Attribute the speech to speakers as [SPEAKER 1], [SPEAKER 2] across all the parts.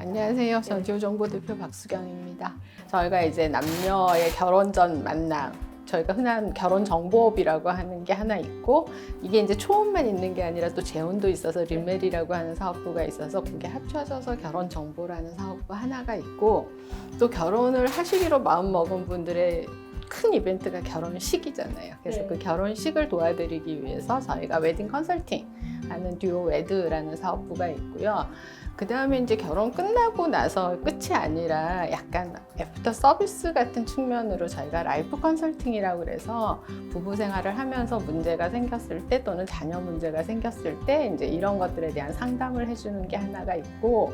[SPEAKER 1] 안녕하세요. 전지효정보대표 박수경입니다. 저희가 이제 남녀의 결혼 전 만남, 저희가 흔한 결혼정보업이라고 하는 게 하나 있고, 이게 이제 초혼만 있는 게 아니라 또 재혼도 있어서 릴메리라고 하는 사업부가 있어서 그게 합쳐져서 결혼정보라는 사업부 하나가 있고, 또 결혼을 하시기로 마음먹은 분들의 큰 이벤트가 결혼식이잖아요. 그래서
[SPEAKER 2] 네.
[SPEAKER 1] 그 결혼식을 도와드리기 위해서 저희가 웨딩 컨설팅 하는 듀오웨드라는 사업부가 있고요. 그 다음에 이제 결혼 끝나고 나서 끝이 아니라 약간 애프터 서비스 같은 측면으로 저희가 라이프 컨설팅이라고 그래서 부부 생활을 하면서 문제가 생겼을 때 또는 자녀 문제가 생겼을 때 이제 이런 것들에 대한 상담을 해주는 게 하나가 있고,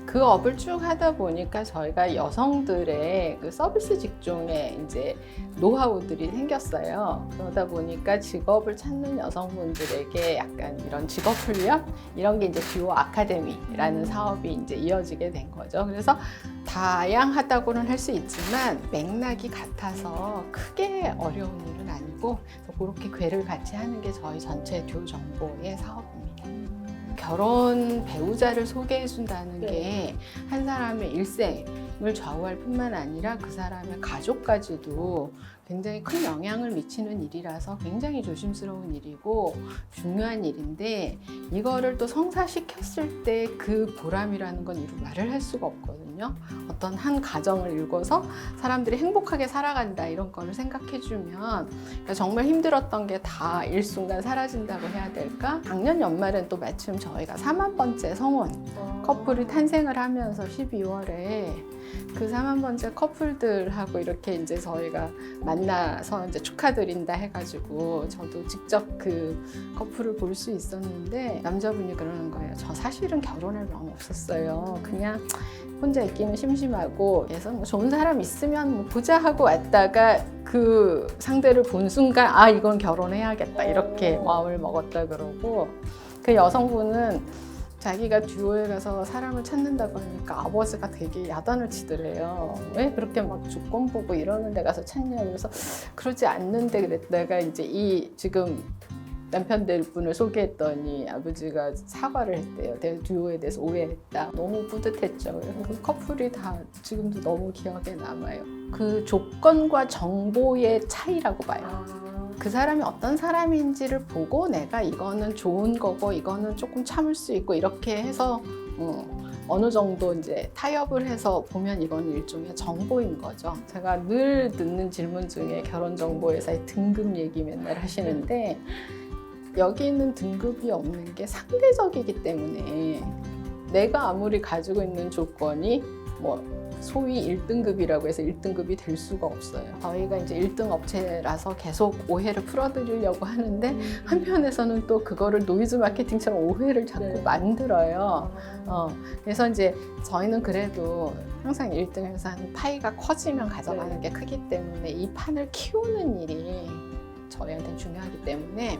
[SPEAKER 1] 그 업을 쭉 하다 보니까 저희가 여성들의 그 서비스 직종에 이제 노하우들이 생겼어요. 그러다 보니까 직업을 찾는 여성분들에게 약간 이런 직업 훈련 이런 게 이제 듀오 아카데미라는 사업이 이제 이어지게 된 거죠. 그래서 다양하다고는 할 수 있지만 맥락이 같아서 크게 어려운 일은 아니고, 그렇게 궤를 같이 하는 게 저희 전체 듀오 정보의 사업입니다. 결혼 배우자를 소개해 준다는
[SPEAKER 2] 네.
[SPEAKER 1] 게 한 사람의 일생을 좌우할 뿐만 아니라 그 사람의 가족까지도 굉장히 큰 영향을 미치는 일이라서 굉장히 조심스러운 일이고 중요한 일인데, 이거를 또 성사시켰을 때 그 보람이라는 건 이루 말을 할 수가 없거든요. 어떤 한 가정을 읽어서 사람들이 행복하게 살아간다 이런 거를 생각해 주면 정말 힘들었던 게 다 일순간 사라진다고 해야 될까? 작년 연말엔 또 마침 저희가 4만 번째 성혼 커플이 탄생을 하면서 12월에 그 4만 번째 커플들하고 이렇게 이제 저희가 만나서 이제 축하드린다 해가지고 저도 직접 그 커플을 볼 수 있었는데, 남자분이 그러는 거예요. 저 사실은 결혼할 마음 없었어요. 그냥 혼자 있기는 심심하고, 그래서 뭐 좋은 사람 있으면 뭐 보자 하고 왔다가 그 상대를 본 순간 아 이건 결혼해야겠다 이렇게 마음을 먹었다 그러고, 그 여성분은 자기가 듀오에 가서 사람을 찾는다고 하니까 아버지가 되게 야단을 치더래요. 왜 그렇게 막 조건 보고 이러는 데 가서 찾냐. 그래서 그러지 않는데 그랬다가 이제 이 지금 남편될 분을 소개했더니 아버지가 사과를 했대요. 내가 듀오에 대해서 오해했다. 너무 뿌듯했죠. 그래서 그 커플이 다 지금도 너무 기억에 남아요. 그 조건과 정보의 차이라고 봐요. 그 사람이 어떤 사람인지를 보고 내가 이거는 좋은 거고 이거는 조금 참을 수 있고 이렇게 해서 어느 정도 이제 타협을 해서 보면 이건 일종의 정보인 거죠. 제가 늘 듣는 질문 중에 결혼정보회사의 등급 얘기 맨날 하시는데, 여기는 등급이 없는 게 상대적이기 때문에 내가 아무리 가지고 있는 조건이 뭐 소위 1등급이라고 해서 1등급이 될 수가 없어요. 저희가 이제 1등 업체라서 계속 오해를 풀어드리려고 하는데, 한편에서는 또 그거를 노이즈 마케팅처럼 오해를 자꾸
[SPEAKER 2] 네.
[SPEAKER 1] 만들어요. 그래서 이제 저희는 그래도 항상 1등에서 하는 파이가 커지면 가져가는 게 크기 때문에 이 판을 키우는 일이 저희한테는 중요하기 때문에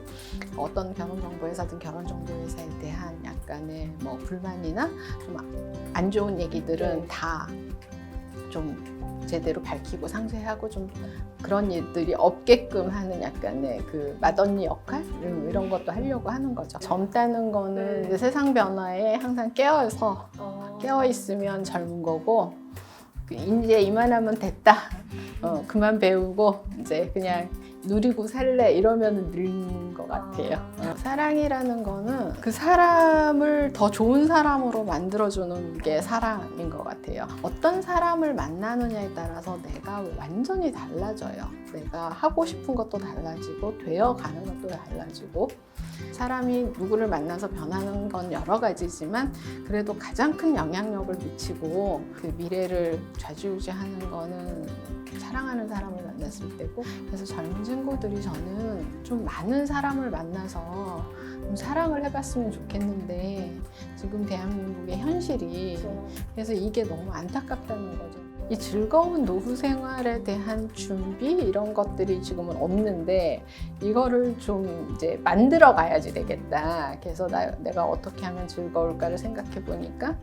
[SPEAKER 1] 어떤 결혼정보회사든 결혼정보회사에 대한 약간의 뭐 불만이나 좀 안 좋은 얘기들은 다 좀 제대로 밝히고 상세하고 좀 그런 일들이 없게끔 하는 약간의 그 맏언니 역할? 이런 것도 하려고 하는 거죠. 젊다는 거는 이제 세상 변화에 항상 깨어 있으면 젊은 거고, 이제 이만하면 됐다. 그만 배우고 이제 그냥 누리고 살래 이러면 늙는 것 같아요. 사랑이라는 거는 그 사람을 더 좋은 사람으로 만들어주는 게 사랑인 것 같아요. 어떤 사람을 만나느냐에 따라서 내가 완전히 달라져요. 내가 하고 싶은 것도 달라지고 되어가는 것도 달라지고, 사람이 누구를 만나서 변하는 건 여러 가지지만 그래도 가장 큰 영향력을 미치고 그 미래를 좌지우지하는 거는 사랑하는 사람을 만났을 때고, 그래서 젊은 친구들이 저는 좀 많은 사람을 만나서 좀 사랑을 해봤으면 좋겠는데 지금 대한민국의 현실이, 그래서 이게 너무 안타깝다는 거죠. 이 즐거운 노후 생활에 대한 준비 이런 것들이 지금은 없는데 이거를 좀 이제 만들어 가야지 되겠다. 그래서 내가 어떻게 하면 즐거울까를 생각해 보니까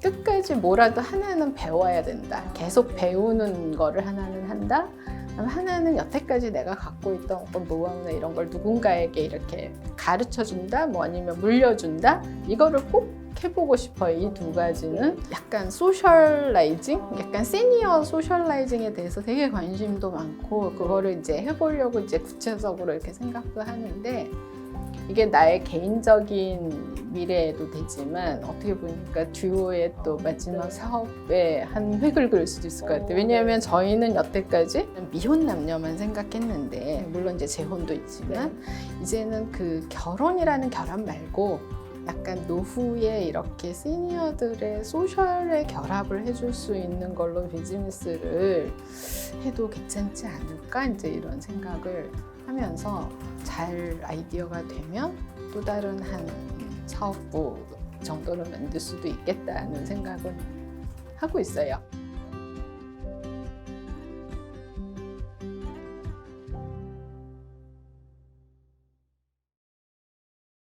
[SPEAKER 1] 끝까지 뭐라도 하나는 배워야 된다. 계속 배우는 거를 하나는 한다. 하나는 여태까지 내가 갖고 있던 어떤 노하우나 이런 걸 누군가에게 이렇게 가르쳐 준다, 뭐 아니면 물려준다. 이거를 꼭 해보고 싶어요. 이 두 가지는 약간 소셜라이징, 약간 시니어 소셜라이징에 대해서 되게 관심도 많고 그거를 이제 해보려고 이제 구체적으로 이렇게 생각도 하는데 이게 나의 개인적인 미래에도 되지만 어떻게 보니까 듀오의 또 마지막 사업에 한 획을 그을 수도 있을 것 같아요. 왜냐하면 저희는 여태까지 미혼 남녀만 생각했는데 물론 이제 재혼도 있지만 이제는 그 결혼이라는 결합 말고 약간 노후에 이렇게 시니어들의 소셜의 결합을 해줄 수 있는 걸로 비즈니스를 해도 괜찮지 않을까 이제 이런 생각을 하면서 잘 아이디어가 되면 또 다른 한 사업부 정도를 만들 수도 있겠다는 생각은 하고 있어요.